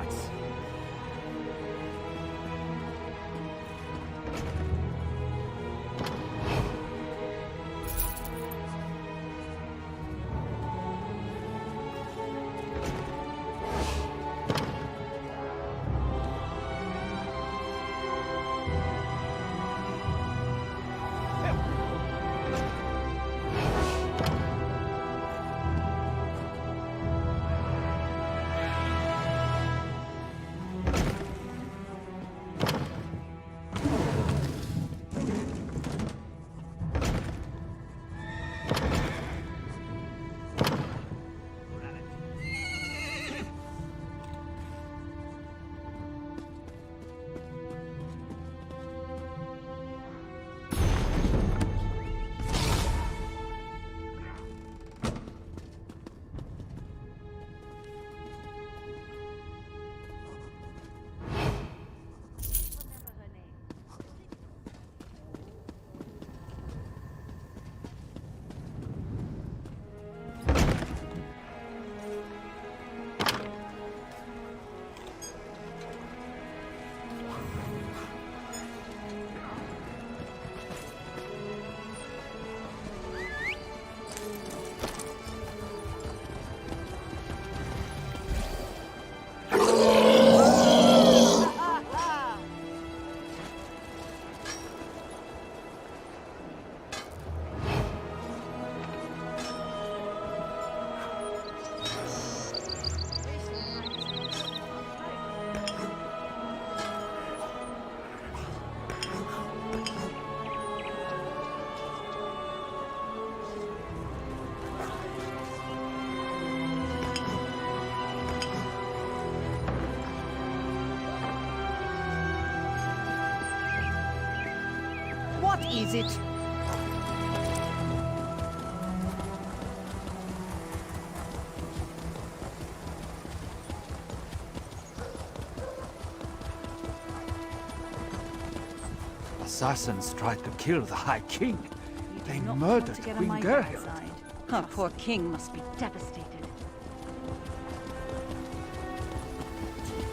hearts. What is it? Assassins tried to kill the High King. They murdered Queen Gerhild. Our poor king must be devastated.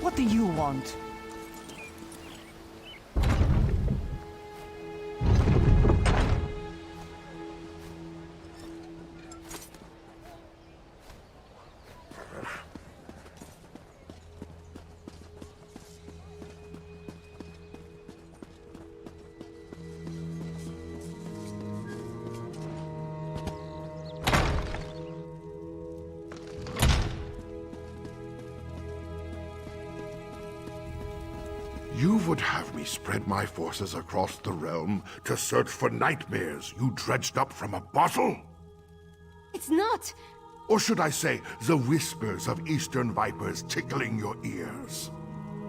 What do you want? You would have me spread my forces across the realm to search for nightmares you dredged up from a bottle? It's not! Or should I say, the whispers of eastern vipers tickling your ears?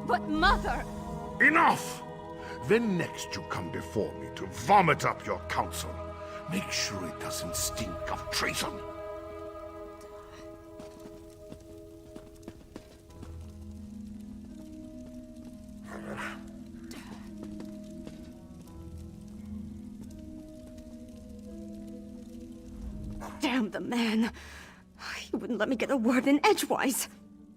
But Mother! Enough! Then next you come before me to vomit up your counsel. Make sure it doesn't stink of treason. Damn the man. He wouldn't let me get a word in edgewise.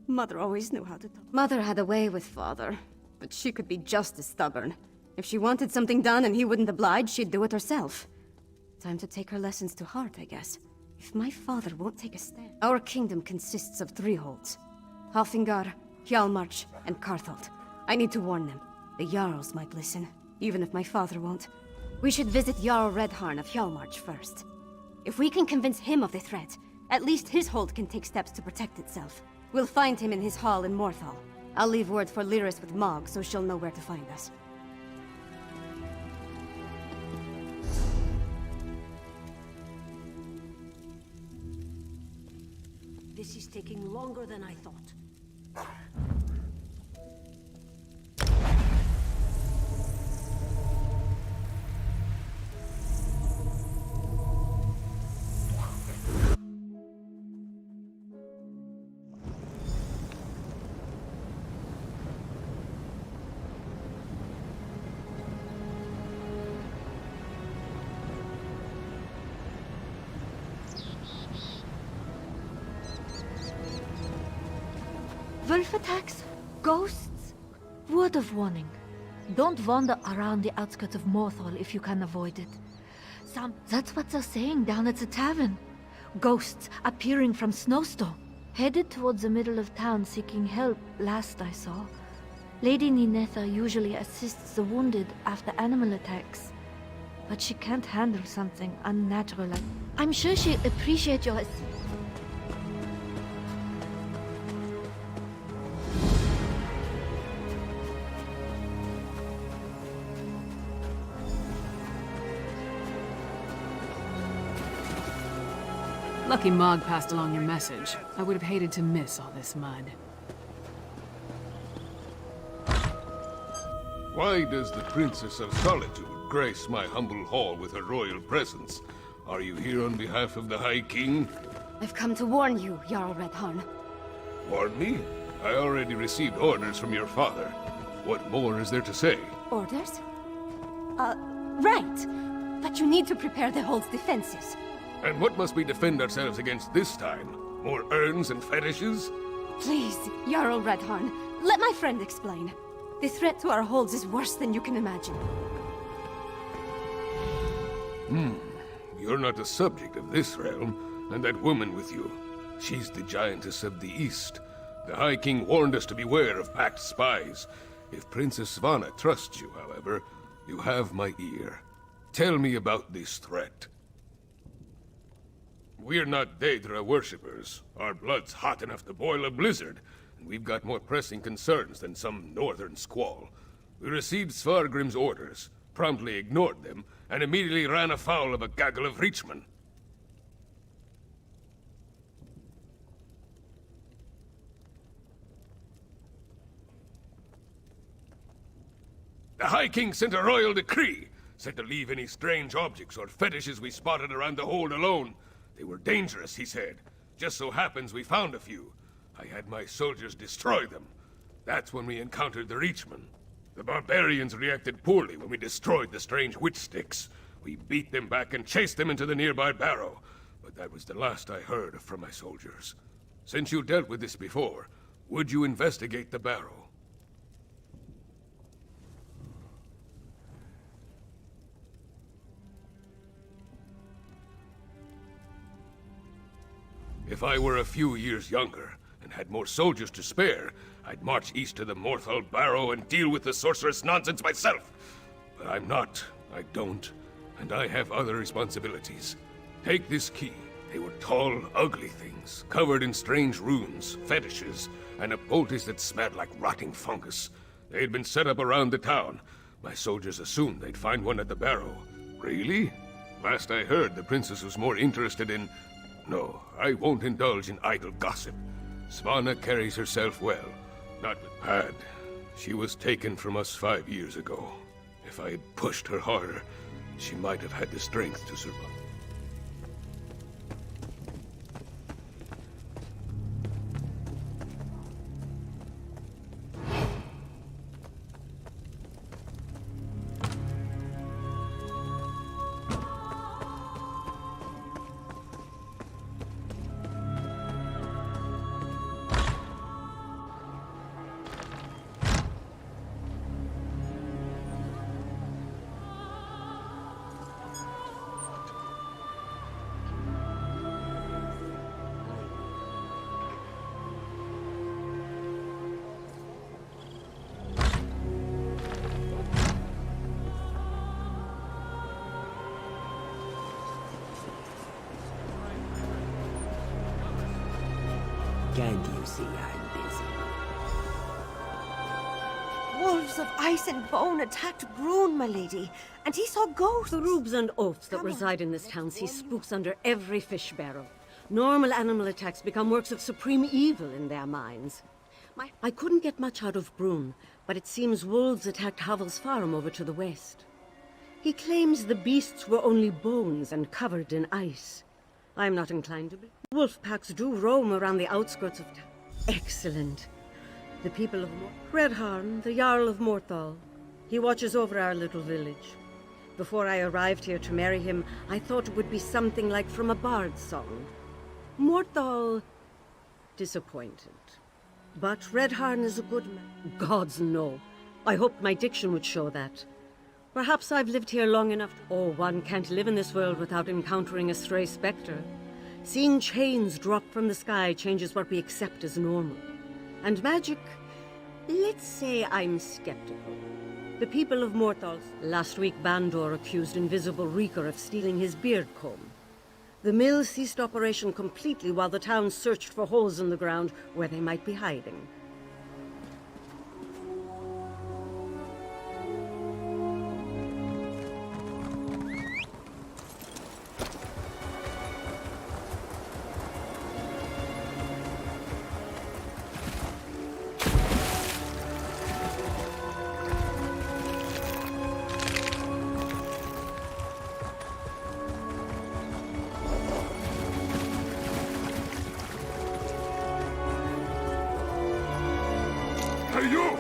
Mother always knew how to talk. Mother had a way with Father, but she could be just as stubborn. If she wanted something done and he wouldn't oblige, she'd do it herself. Time to take her lessons to heart, I guess. If my father won't take a stand... Our kingdom consists of 3 holds. Halfingar, Hjalmarch, and Kartholt. I need to warn them. The Jarls might listen, even if my father won't. We should visit Jarl Redharn of Hjalmarch first. If we can convince him of the threat, at least his hold can take steps to protect itself. We'll find him in his hall in Morthal. I'll leave word for Lyris with Mog, so she'll know where to find us. This is taking longer than I thought. Wolf attacks? Ghosts? Word of warning. Don't wander around the outskirts of Morthal if you can avoid it. That's what they're saying down at the tavern. Ghosts appearing from Snowstorm. Headed towards the middle of town seeking help, last I saw. Lady Ninetha usually assists the wounded after animal attacks. But she can't handle something unnatural like... I'm sure she'd appreciate your... Lucky Mog passed along your message. I would have hated to miss all this mud. Why does the Princess of Solitude grace my humble hall with her royal presence? Are you here on behalf of the High King? I've come to warn you, Jarl Redharn. Warn me? I already received orders from your father. What more is there to say? Orders? Right. But you need to prepare the hold's defenses. And what must we defend ourselves against this time? More urns and fetishes? Please, Jarl Redharn, let my friend explain. The threat to our holds is worse than you can imagine. You're not the subject of this realm, and that woman with you. She's the Giantess of the East. The High King warned us to beware of packed spies. If Princess Svanna trusts you, however, you have my ear. Tell me about this threat. We're not Daedra worshippers. Our blood's hot enough to boil a blizzard, and we've got more pressing concerns than some northern squall. We received Svargrim's orders, promptly ignored them, and immediately ran afoul of a gaggle of Reachmen. The High King sent a royal decree, said to leave any strange objects or fetishes we spotted around the hold alone. They were dangerous, he said. Just so happens we found a few. I had my soldiers destroy them. That's when we encountered the Reachmen. The barbarians reacted poorly when we destroyed the strange witch sticks. We beat them back and chased them into the nearby barrow. But that was the last I heard from my soldiers. Since you dealt with this before, would you investigate the barrow? If I were a few years younger, and had more soldiers to spare, I'd march east to the Morthal Barrow and deal with the sorceress nonsense myself. But I'm not, I don't, and I have other responsibilities. Take this key. They were tall, ugly things, covered in strange runes, fetishes, and a poultice that smelled like rotting fungus. They had been set up around the town. My soldiers assumed they'd find one at the barrow. Really? Last I heard, the princess was more interested in... No, I won't indulge in idle gossip. Svanna carries herself well, not bad. She was taken from us 5 years ago. If I had pushed her harder, she might have had the strength to survive. Can't you see I'm busy? Wolves of ice and bone attacked Brune, my lady, and he saw ghosts. The rubes and oafs that reside in this town see spooks under every fish barrel. Normal animal attacks become works of supreme evil in their minds. I couldn't get much out of Brune, but it seems wolves attacked Havel's farm over to the west. He claims the beasts were only bones and covered in ice. I'm not inclined to believe. Wolf packs do roam around the outskirts of town. Excellent. The people of Redharn, the Jarl of Morthal. He watches over our little village. Before I arrived here to marry him, I thought it would be something like from a bard's song. Morthal... disappointed. But Redharn is a good man. Gods, no. I hoped my diction would show that. Perhaps I've lived here long enough. Oh, one can't live in this world without encountering a stray spectre. Seeing chains drop from the sky changes what we accept as normal. And magic, let's say I'm skeptical. The people of Morthal. Last week, Bandor accused Invisible Reeker of stealing his beard comb. The mill ceased operation completely while the town searched for holes in the ground where they might be hiding. Hey, you!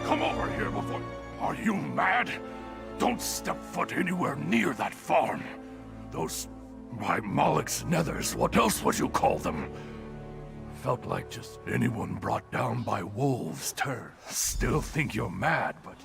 Come over here before... Are you mad? Don't step foot anywhere near that farm. Those... my Moloch's nethers, what else would you call them? Felt like just anyone brought down by wolves turn. Still think you're mad, but...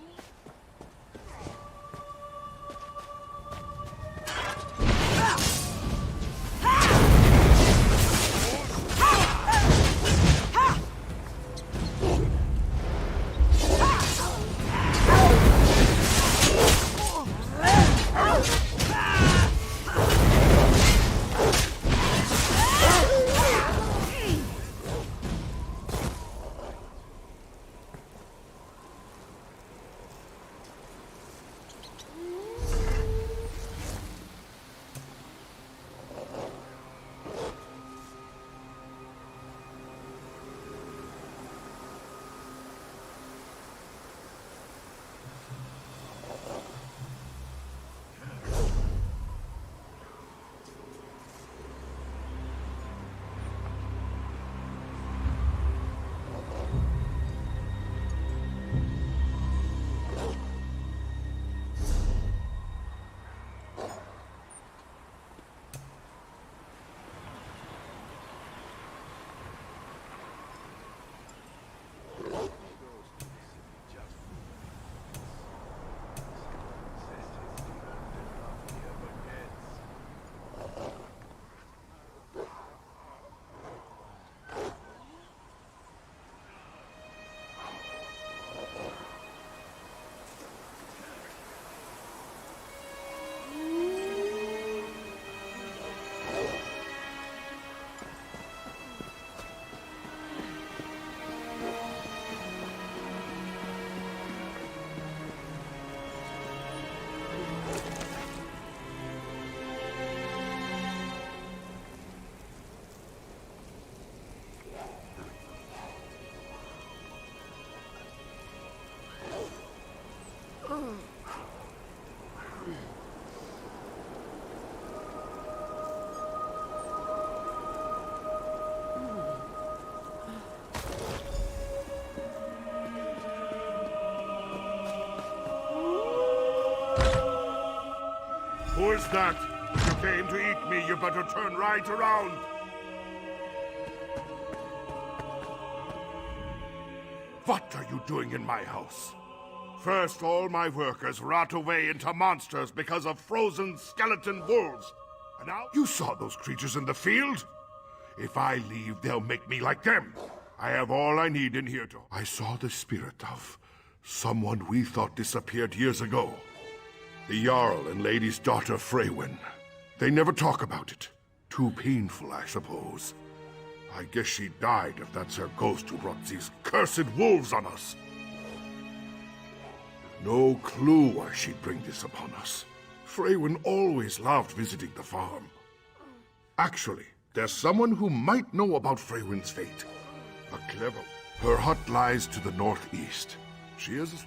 Who is that? If you came to eat me, you better turn right around. What are you doing in my house? First, all my workers rot away into monsters because of frozen skeleton wolves. And now you saw those creatures in the field? If I leave, they'll make me like them. I have all I need in here to... I saw the spirit of someone we thought disappeared years ago. The Jarl and Lady's daughter, Freywin. They never talk about it. Too painful, I suppose. I guess she died if that's her ghost who brought these cursed wolves on us. No clue why she'd bring this upon us. Freywin always loved visiting the farm. Actually, there's someone who might know about Freywin's fate. A clever... Her hut lies to the northeast. She is...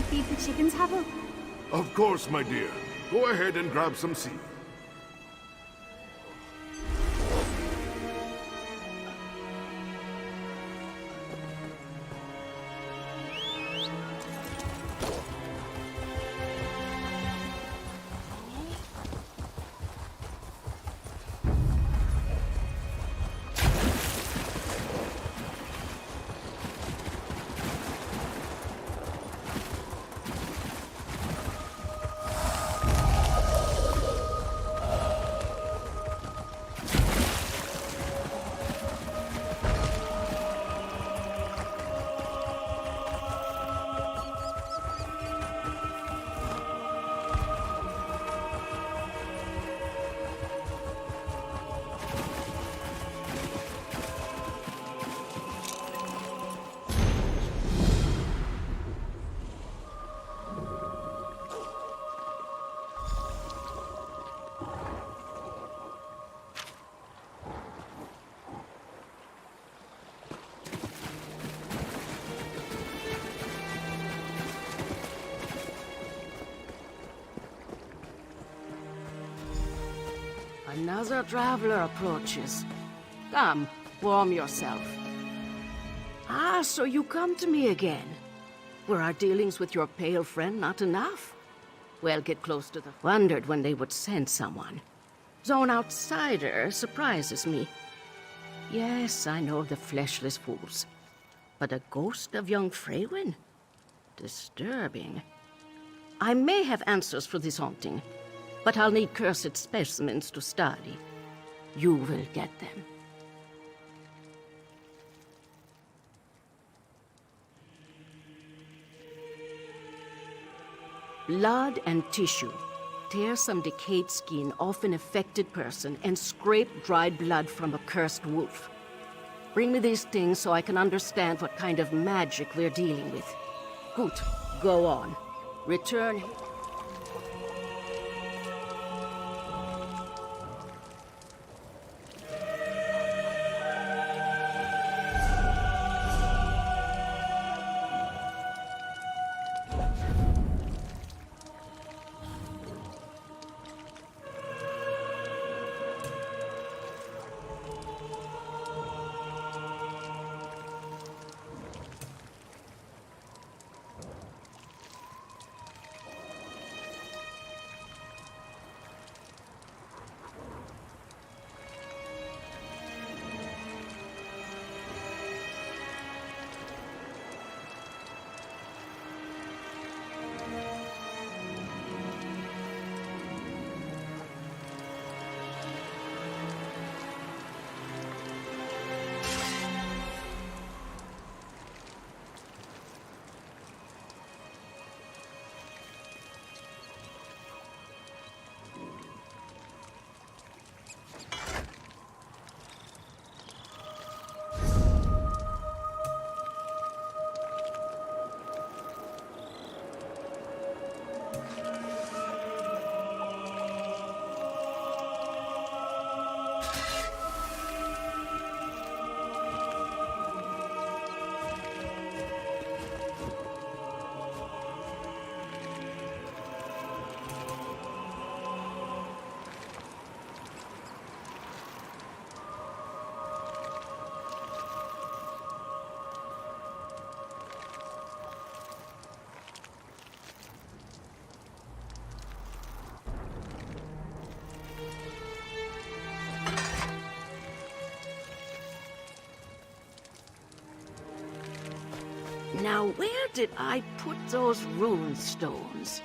feed the chickens, Havel? Of course, my dear. Go ahead and grab some seed. Another traveler approaches. Come, warm yourself. Ah, so you come to me again. Were our dealings with your pale friend not enough? Well, get close to the... Wondered when they would send someone. Zone outsider surprises me. Yes, I know the fleshless fools. But a ghost of young Freywin? Disturbing. I may have answers for this haunting, but I'll need cursed specimens to study. You will get them. Blood and tissue. Tear some decayed skin off an affected person and scrape dried blood from a cursed wolf. Bring me these things so I can understand what kind of magic we're dealing with. Good. Go on. Return... Now, where did I put those rune stones?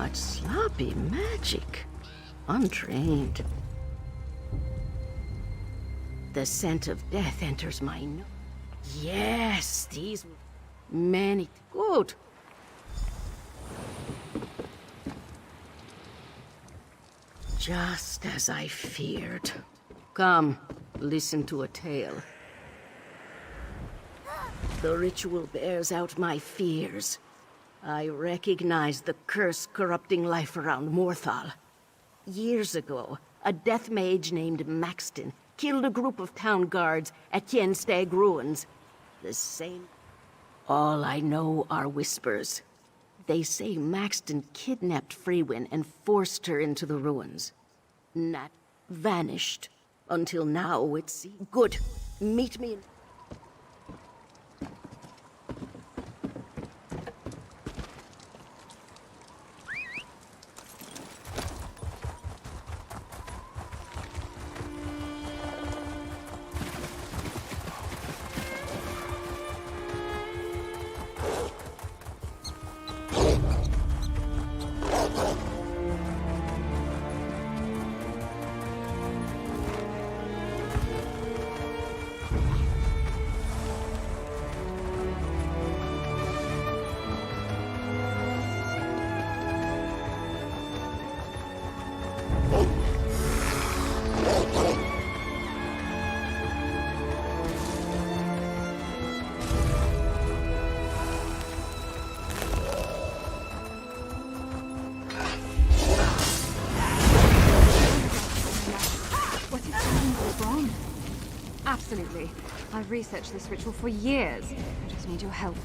Such sloppy magic. Untrained. The scent of death enters my nose. Yes, these many good. Just as I feared. Come, listen to a tale. The ritual bears out my fears. I recognize the curse corrupting life around Morthal. Years ago, a death mage named Maxton killed a group of town guards at Kienstag Ruins. The same... All I know are whispers. They say Maxton kidnapped Freywin and forced her into the ruins. Nat vanished. Until now, it's... Good. Meet me in... Absolutely. I've researched this ritual for years. I just need your help.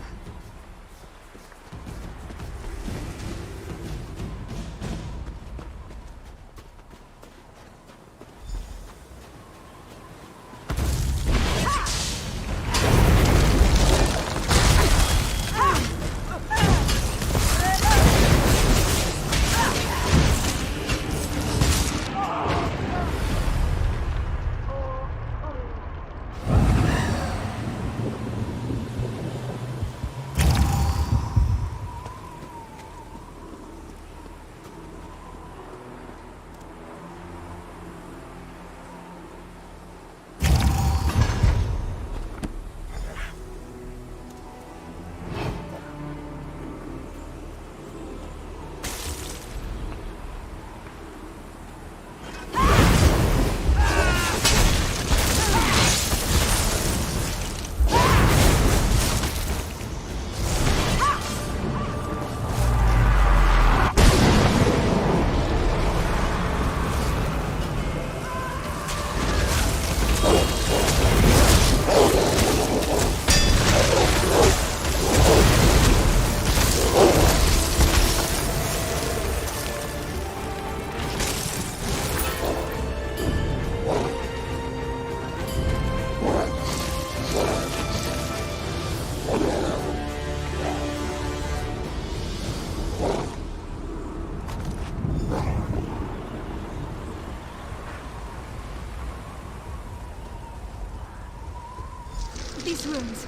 These ruins.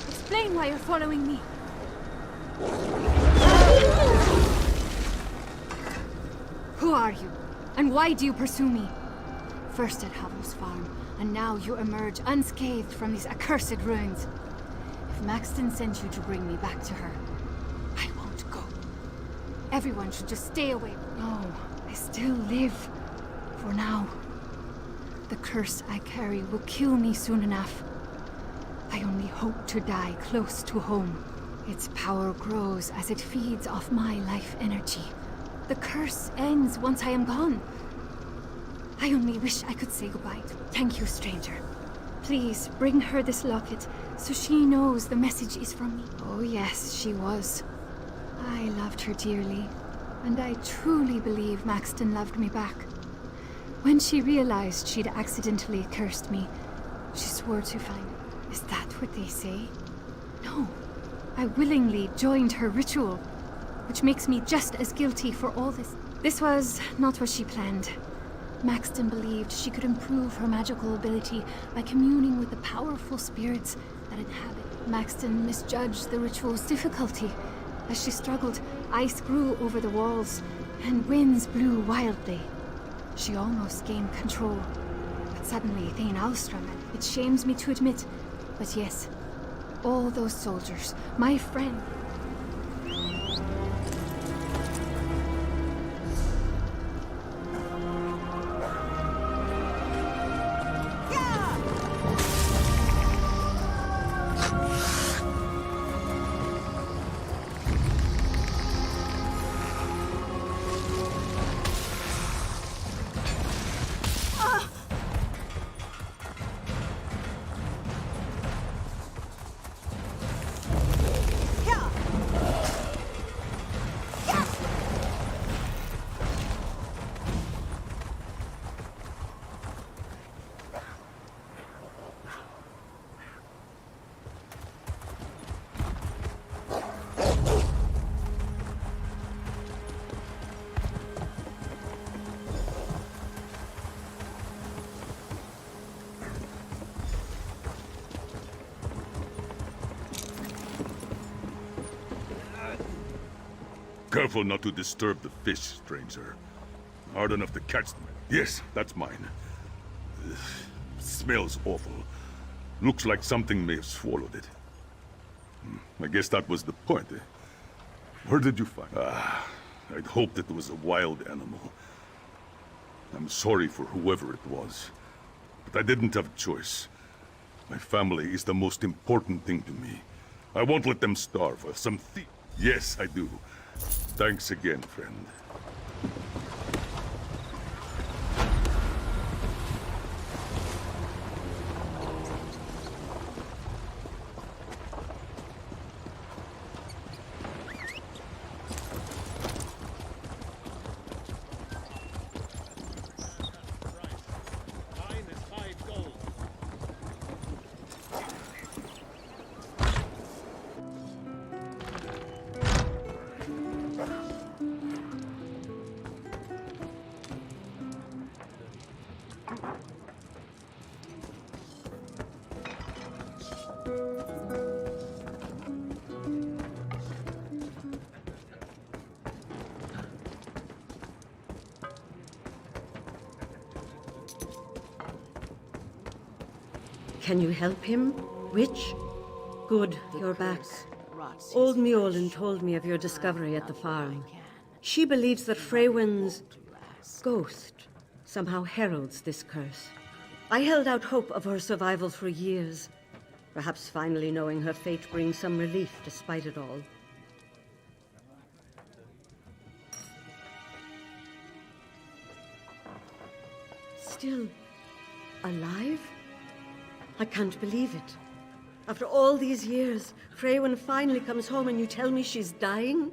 Explain why you're following me. Who are you? And why do you pursue me? First at Havos Farm, and now you emerge unscathed from these accursed ruins. If Maxton sent you to bring me back to her, I won't go. Everyone should just stay away. No, I still live. For now. The curse I carry will kill me soon enough. I only hope to die close to home. Its power grows as it feeds off my life energy. The curse ends once I am gone. I only wish I could say goodbye. Thank you, stranger. Please, bring her this locket, so she knows the message is from me. Oh yes, she was. I loved her dearly, and I truly believe Maxton loved me back. When she realized she'd accidentally cursed me, she swore to find me. Is that what they say? No. I willingly joined her ritual, which makes me just as guilty for all this. This was not what she planned. Maxton believed she could improve her magical ability by communing with the powerful spirits that inhabit. Maxton misjudged the ritual's difficulty As she struggled, ice grew over the walls, and winds blew wildly. She almost gained control. But suddenly, Thane Alstrom, it shames me to admit, but yes, all those soldiers, my friend. Careful not to disturb the fish, stranger. Hard enough to catch them. Yes, that's mine. Smells awful. Looks like something may have swallowed it. I guess that was the point, eh? Where did you find it? I'd hoped it was a wild animal. I'm sorry for whoever it was, but I didn't have a choice. My family is the most important thing to me. I won't let them starve of some thief. Yes, I do. Thanks again, friend. Can you help him? Witch? Good, you're back. Old Mjolnir told me of your discovery at the farm. She believes that Freywin's ghost somehow heralds this curse. I held out hope of her survival for years. Perhaps finally knowing her fate brings some relief despite it all. Still alive? I can't believe it. After all these years, Freywin finally comes home and you tell me she's dying?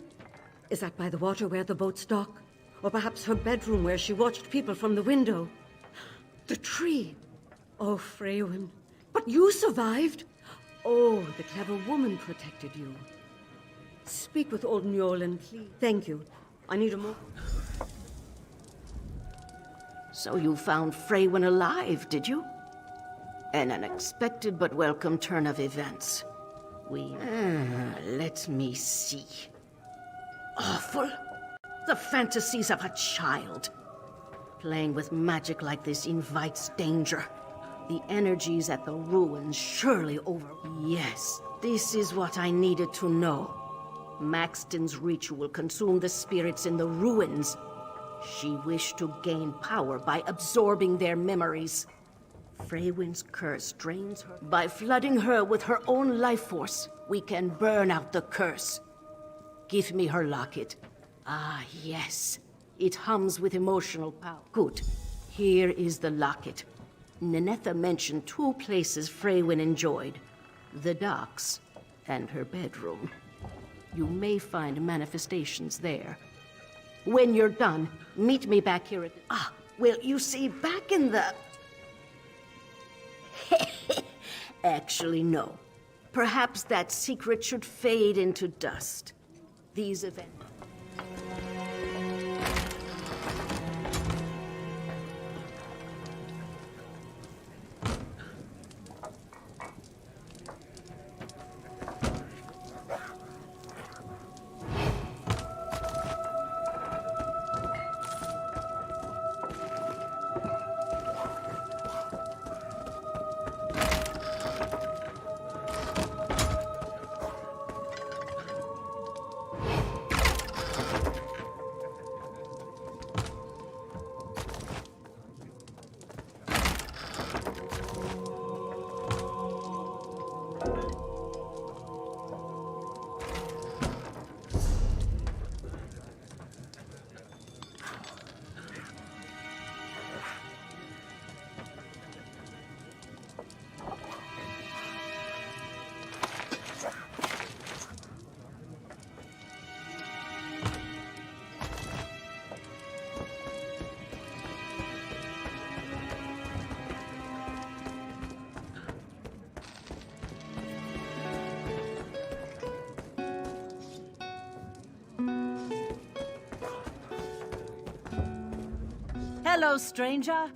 Is that by the water where the boats dock? Or perhaps her bedroom where she watched people from the window? The tree! Oh, Freywin. But you survived! Oh, the clever woman protected you. Speak with old Njolen, please. Thank you. I need a more. So you found Freywin alive, did you? An unexpected but welcome turn of events. Let me see. Awful. The fantasies of a child. Playing with magic like this invites danger. The energies at the ruins surely over... Yes, this is what I needed to know. Maxton's ritual consumed the spirits in the ruins. She wished to gain power by absorbing their memories. Freywin's curse drains her. By flooding her with her own life force, we can burn out the curse. Give me her locket. Ah, yes. It hums with emotional power. Good. Here is the locket. Nenetha mentioned two places Freywin enjoyed. The docks and her bedroom. You may find manifestations there. When you're done, meet me back here at the... Ah, well, you see, back in the... Actually, no. Perhaps that secret should fade into dust. These events... Hello, stranger.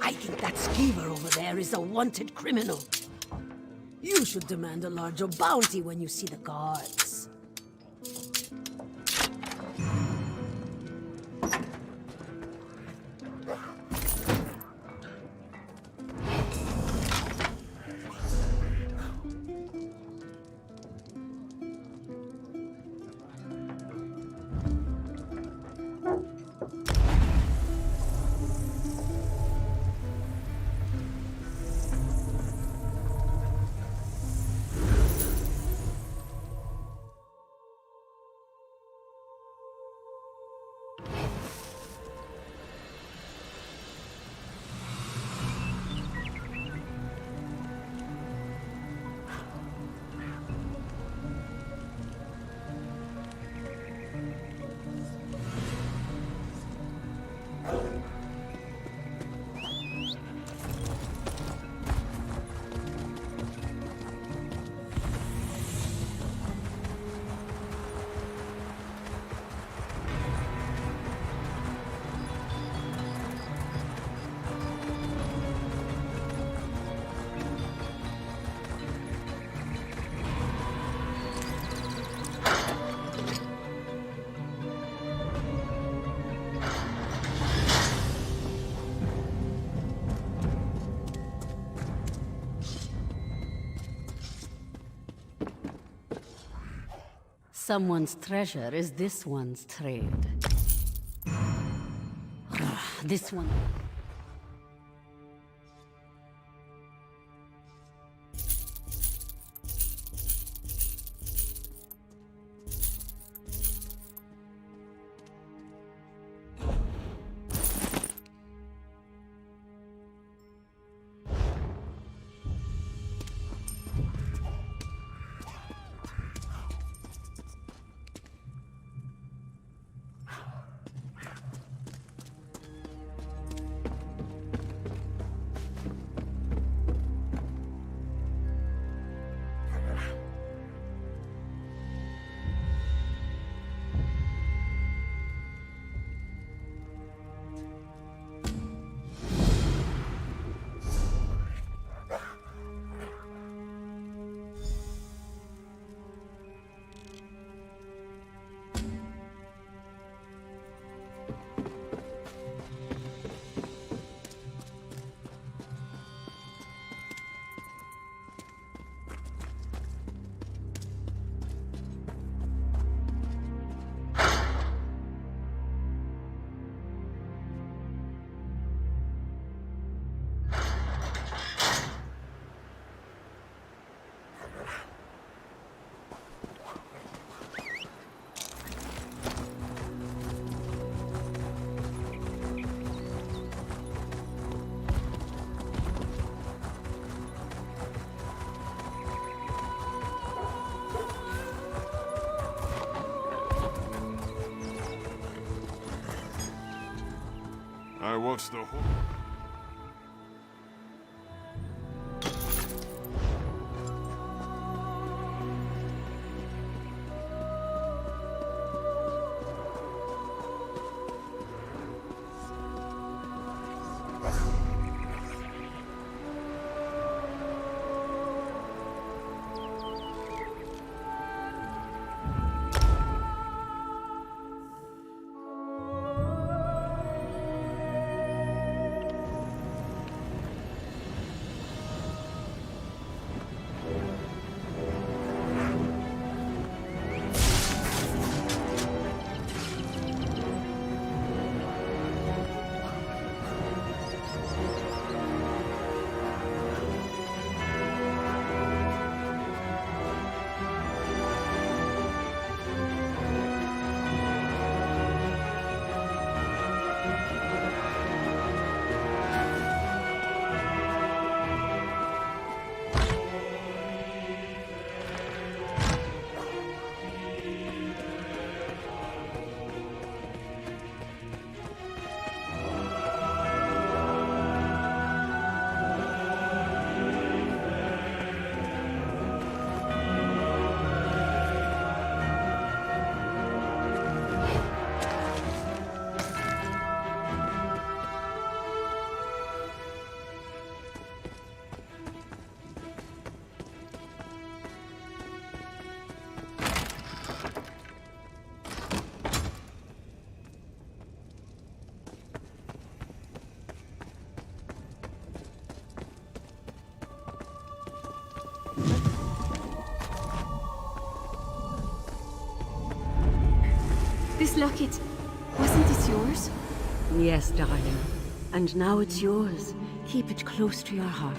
I think that skeever over there is a wanted criminal. You should demand a larger bounty when you see the guards. Someone's treasure is this one's trade. This one. I watched the whole... locket. Wasn't this yours? Yes, darling. And now it's yours. Keep it close to your heart.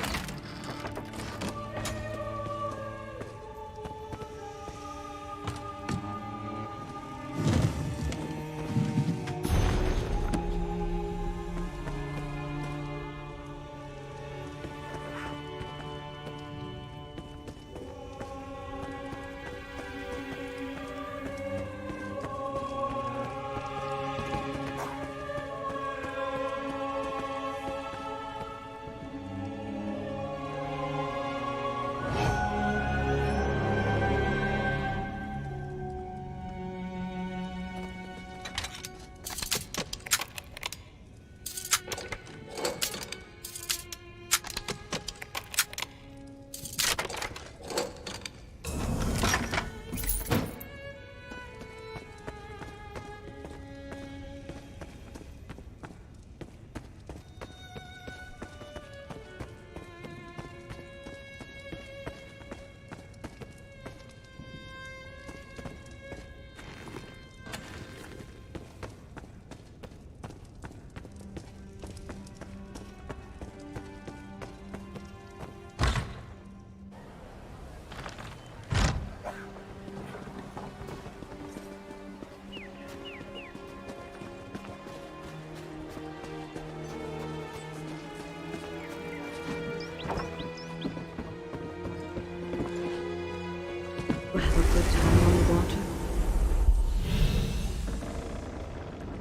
We'll have a good time on the water.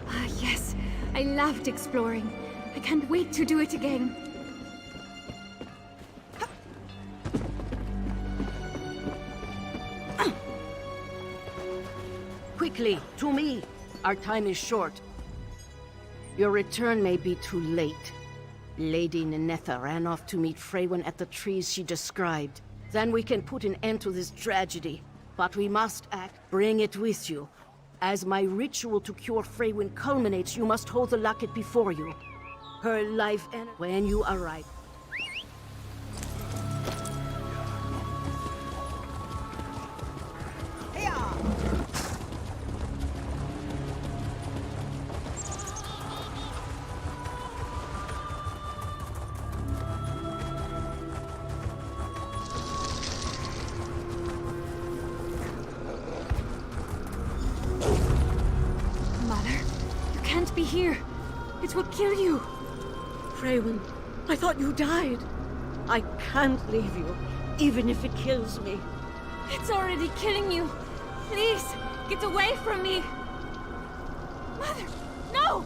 Ah, yes. I loved exploring. I can't wait to do it again. Quickly, to me. Our time is short. Your return may be too late. Lady Ninetha ran off to meet Freywin at the trees she described. Then we can put an end to this tragedy. But we must act. Bring it with you. As my ritual to cure Freywin culminates, you must hold the locket before you. Her life and when you arrive. Be here. It will kill you. Freywin, I thought you died. I can't leave you, even if it kills me. It's already killing you. Please, get away from me. Mother, no!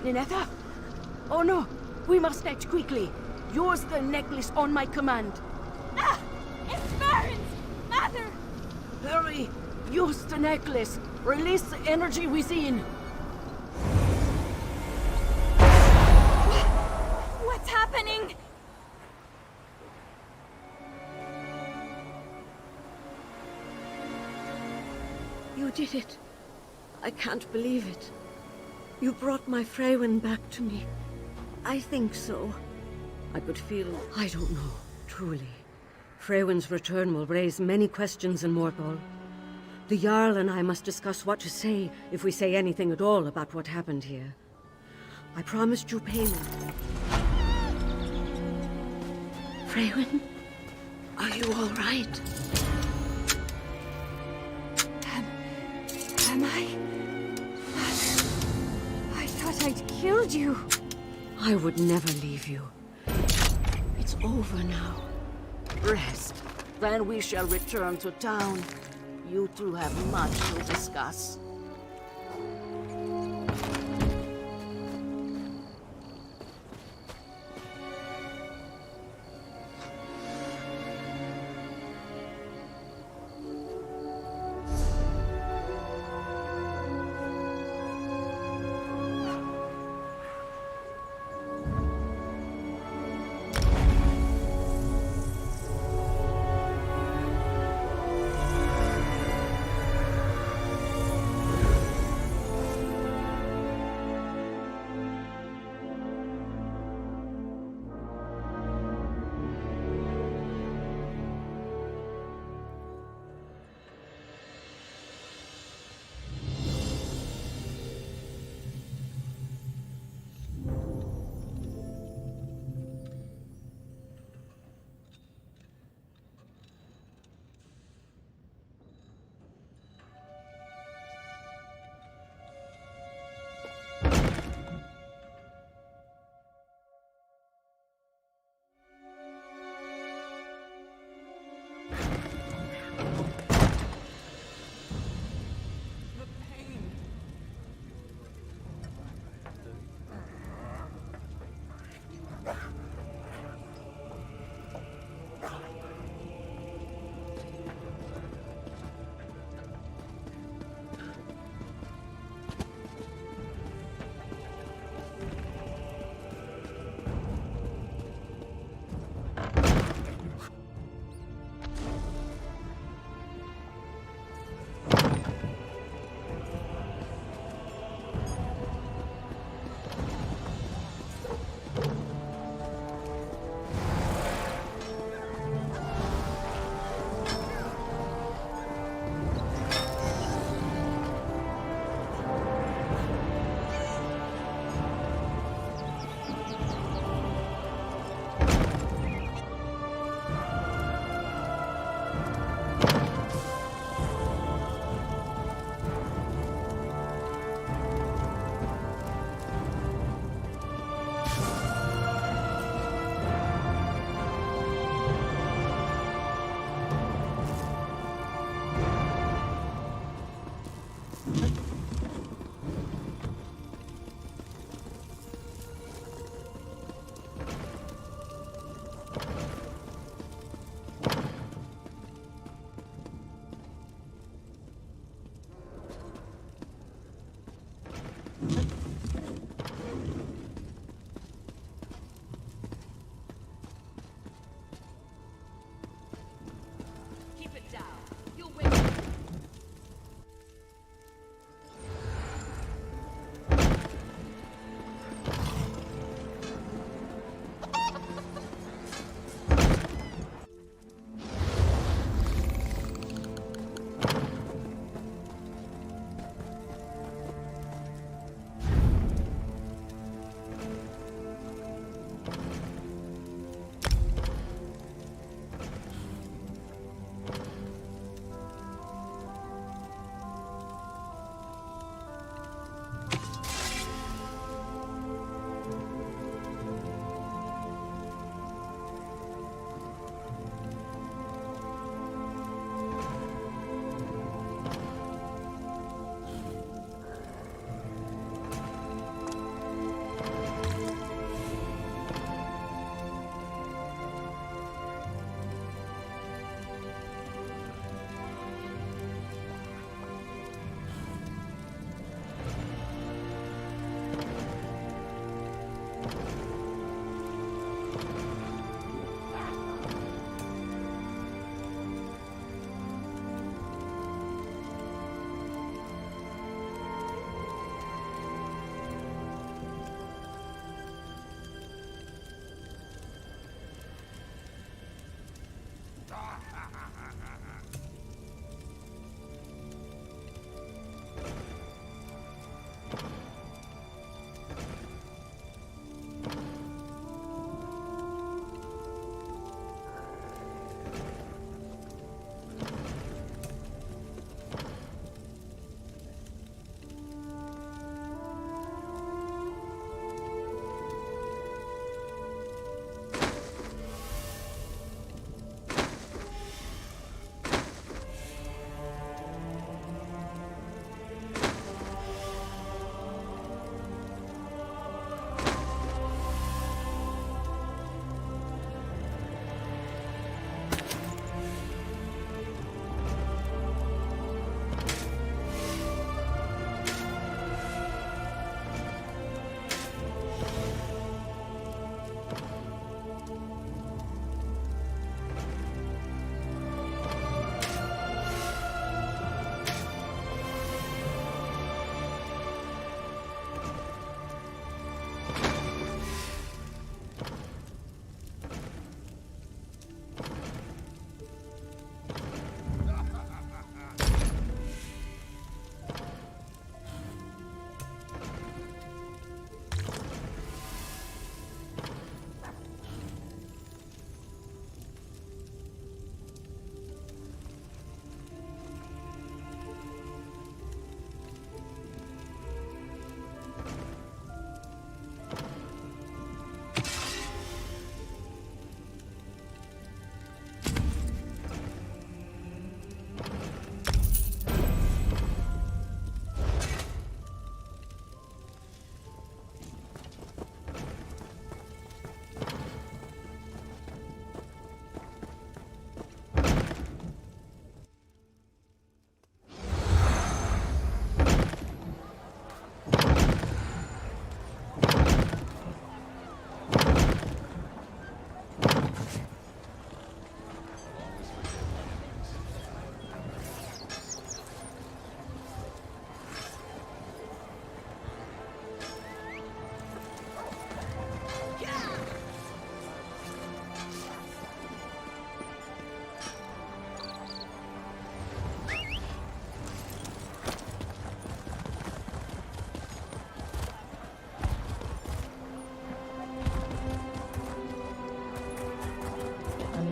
Ninetha? Oh no, we must act quickly. Yours the necklace on my command. Ah! It burns! Mother! Hurry! Use the necklace. Release the energy within. What's happening? You did it. I can't believe it. You brought my Freywin back to me. I think so. I could feel... I don't know, truly. Freywin's return will raise many questions in Morthal. The Jarl and I must discuss what to say, if we say anything at all about what happened here. I promised you payment. Freywin, are you all right? Am I? Mother, I thought I'd killed you. I would never leave you. It's over now. Rest. Then we shall return to town. You two have much to discuss.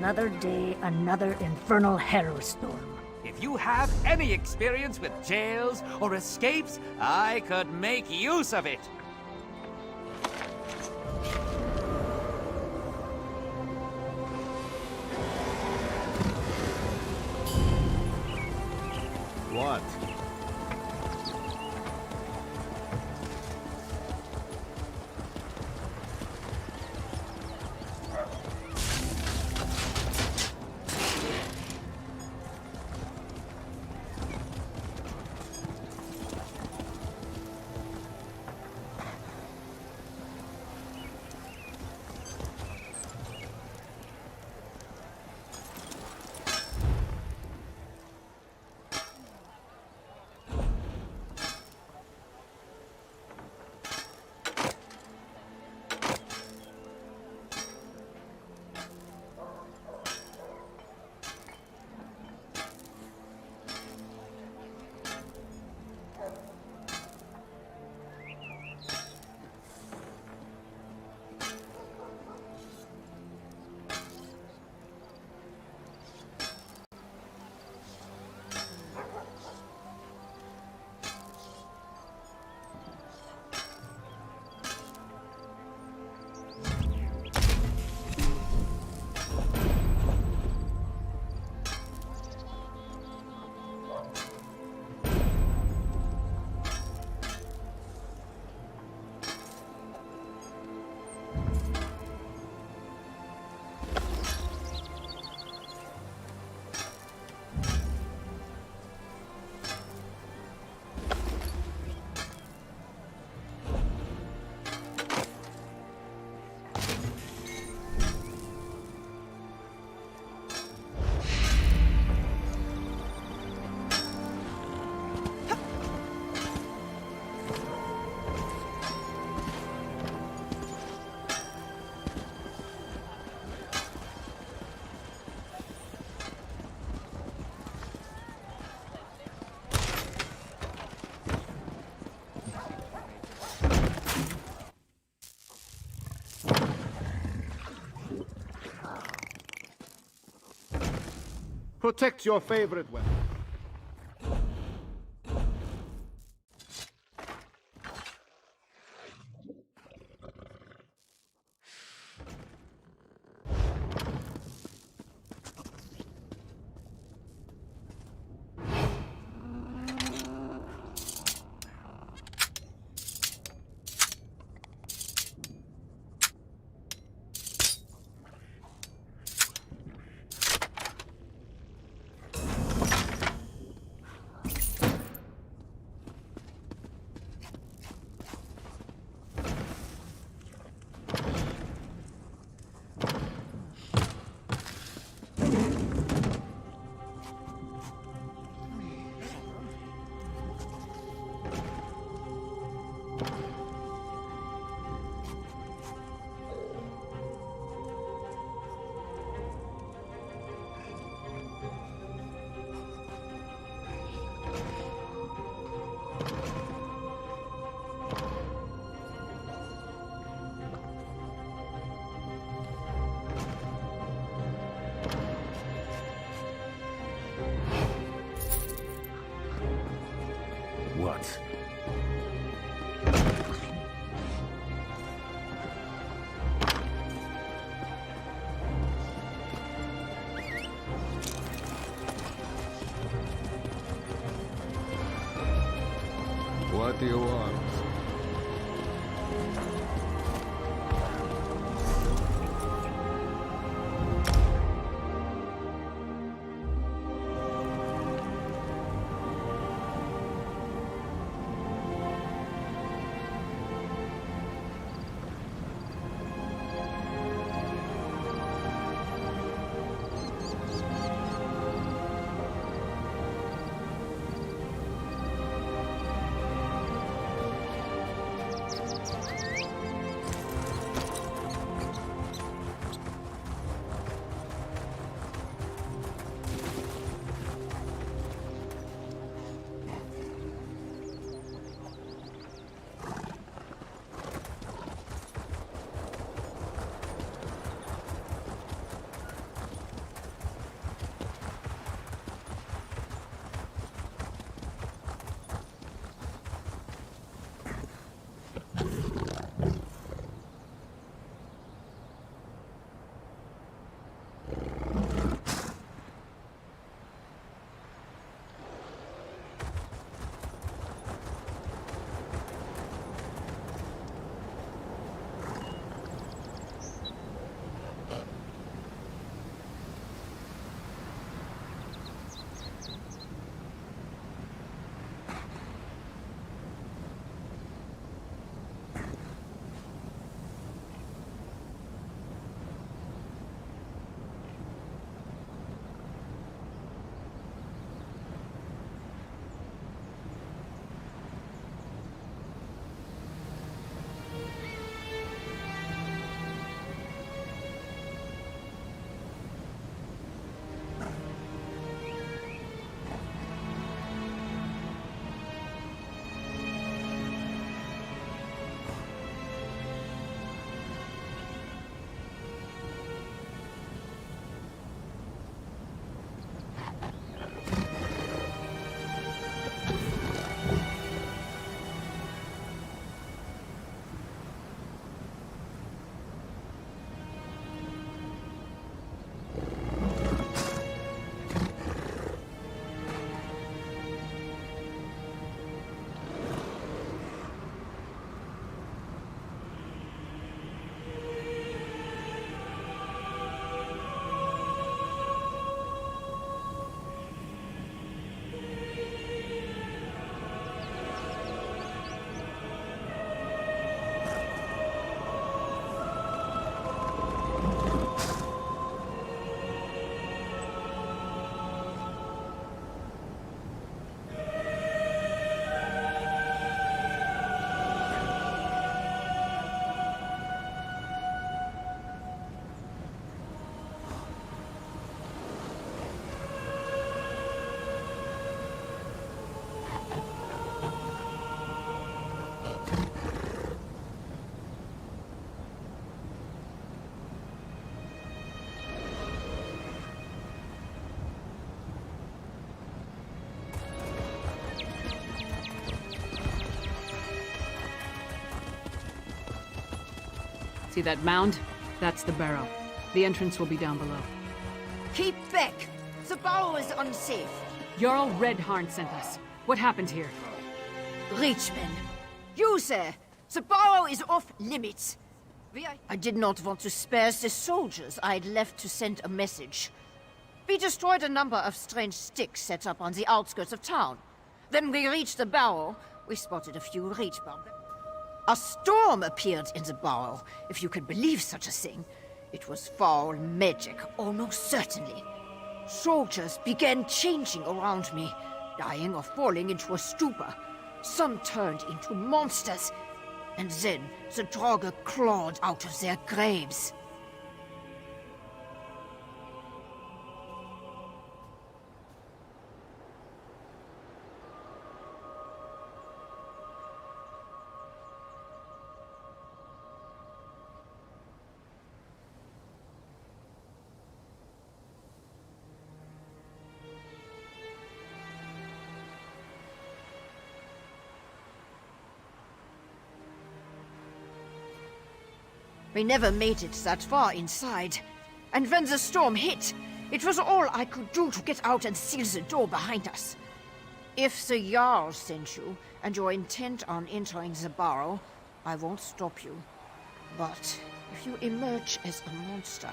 Another day, another infernal hellstorm. If you have any experience with jails or escapes, I could make use of it. What? Protect your favorite weapon. See that mound? That's the barrow. The entrance will be down below. Keep back! The barrow is unsafe. Jarl Redharn sent us. What happened here? Reachman. You, sir! The barrow is off limits. I did not want to spare the soldiers I'd left to send a message. We destroyed a number of strange sticks set up on the outskirts of town. Then we reached the barrow. We spotted a few reach bombs. A storm appeared in the barrow, if you could believe such a thing. It was foul magic, almost certainly. Soldiers began changing around me, dying or falling into a stupor. Some turned into monsters. And then the Draugr clawed out of their graves. We never made it that far inside. And when the storm hit, it was all I could do to get out and seal the door behind us. If the Jarl sent you, and you're intent on entering the barrow, I won't stop you. But if you emerge as a monster...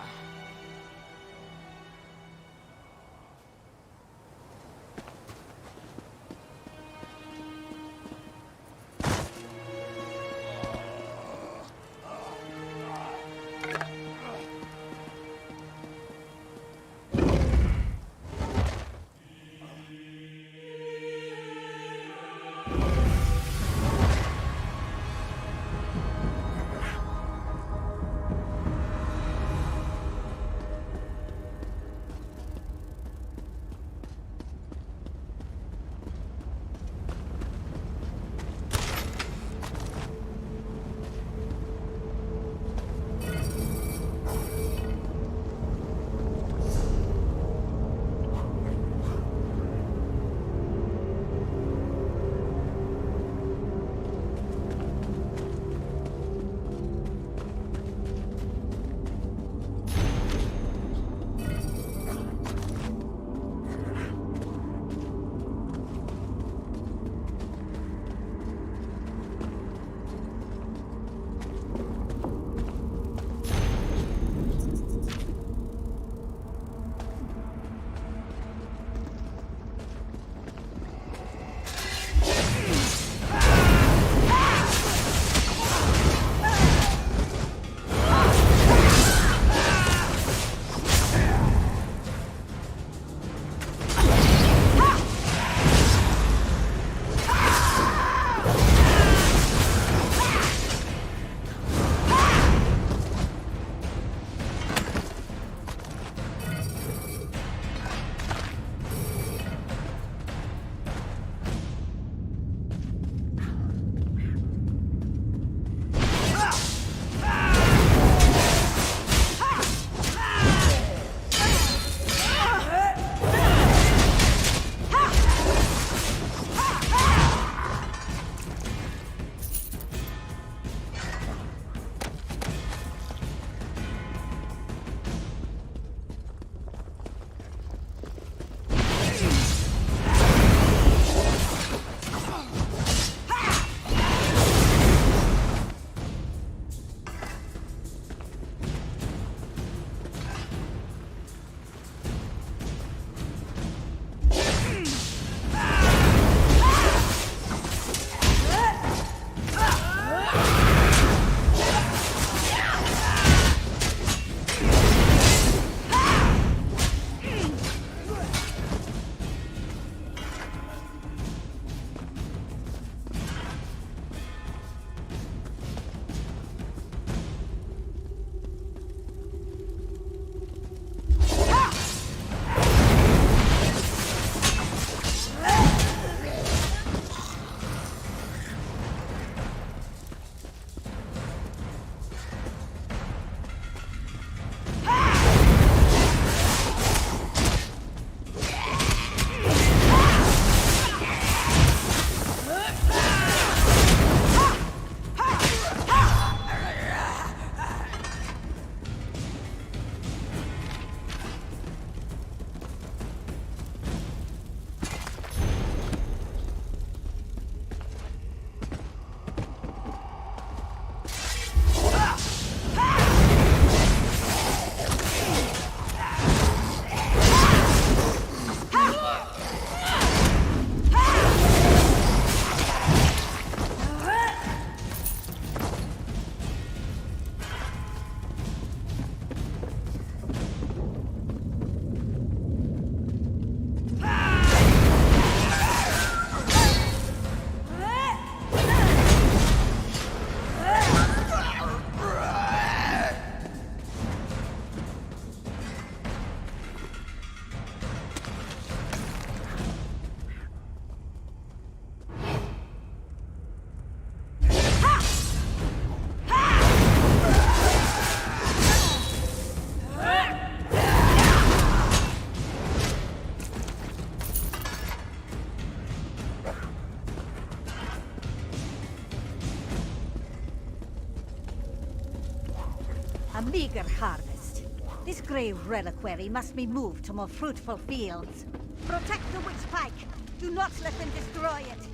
A meager harvest. This grave reliquary must be moved to more fruitful fields. Protect the witch pike. Do not let them destroy it.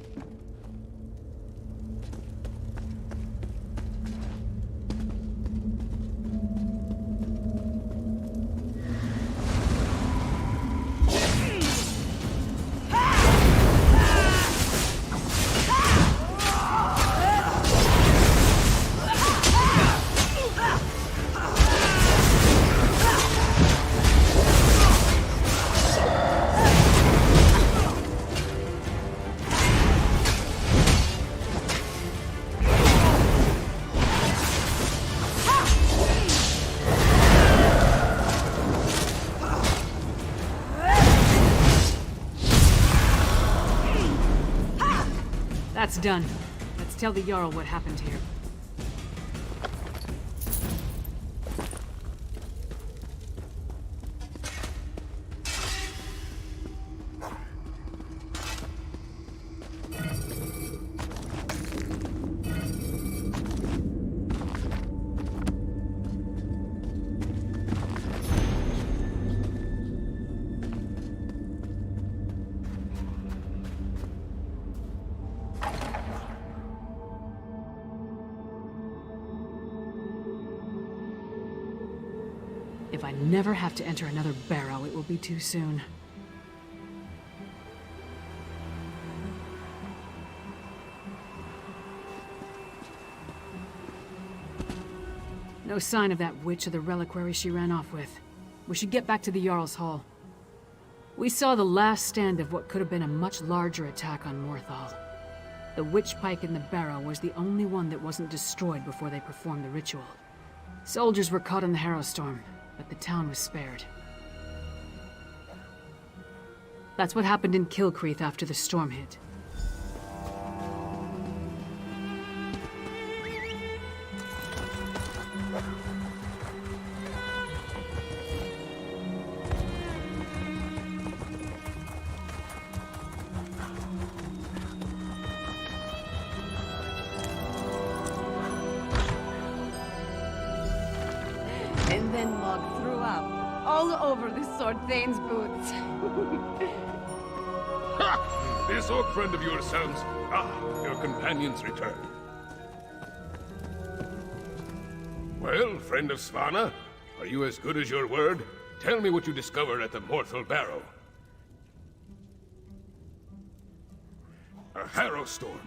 That's done. Let's tell the Jarl what happened here. If I never have to enter another barrow, it will be too soon. No sign of that witch or the reliquary she ran off with. We should get back to the Jarl's Hall. We saw the last stand of what could have been a much larger attack on Morthal. The witch pike in the barrow was the only one that wasn't destroyed before they performed the ritual. Soldiers were caught in the Harrowstorm, but the town was spared. That's what happened in Kilcreath after the storm hit. And then Mog threw up all over the Sword Thane's boots. Ha! This orc friend of yours sounds... Ah, your companion's return. Well, friend of Svanna, are you as good as your word? Tell me what you discovered at the Morthal Barrow. A Harrowstorm.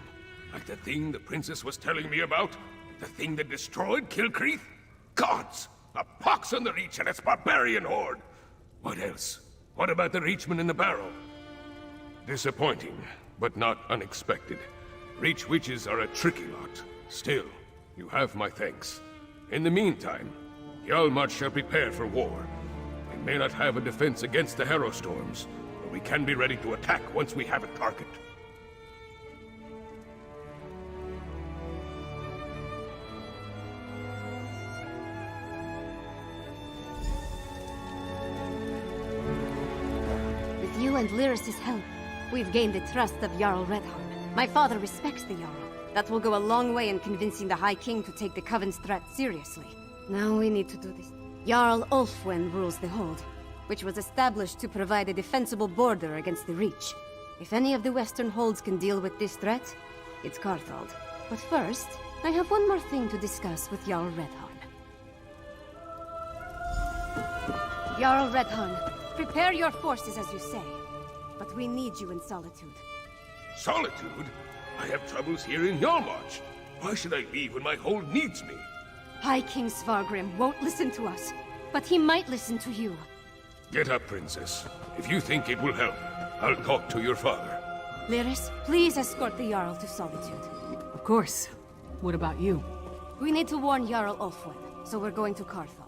Like the thing the princess was telling me about? The thing that destroyed Kilcreath? Gods! A pox on the Reach and its barbarian horde! What else? What about the Reachmen in the barrow? Disappointing, but not unexpected. Reach witches are a tricky lot. Still, you have my thanks. In the meantime, Hjalmar shall prepare for war. We may not have a defense against the Harrowstorms, but we can be ready to attack once we have a target. With you and Lyris's help, we've gained the trust of Jarl Redharm. My father respects the Jarl. That will go a long way in convincing the High King to take the Coven's threat seriously. Now we need to do this. Jarl Ulfwen rules the Hold, which was established to provide a defensible border against the Reach. If any of the Western Holds can deal with this threat, it's Carthald. But first, I have one more thing to discuss with Jarl Redharm. Jarl Redharm, prepare your forces as you say. But we need you in Solitude. Solitude? I have troubles here in Hjalmarch. Why should I leave when my hold needs me? High King Svargrim won't listen to us, but he might listen to you. Get up, Princess. If you think it will help, I'll talk to your father. Lyris, please escort the Jarl to Solitude. Of course. What about you? We need to warn Jarl Ulfwen, so we're going to Carthage.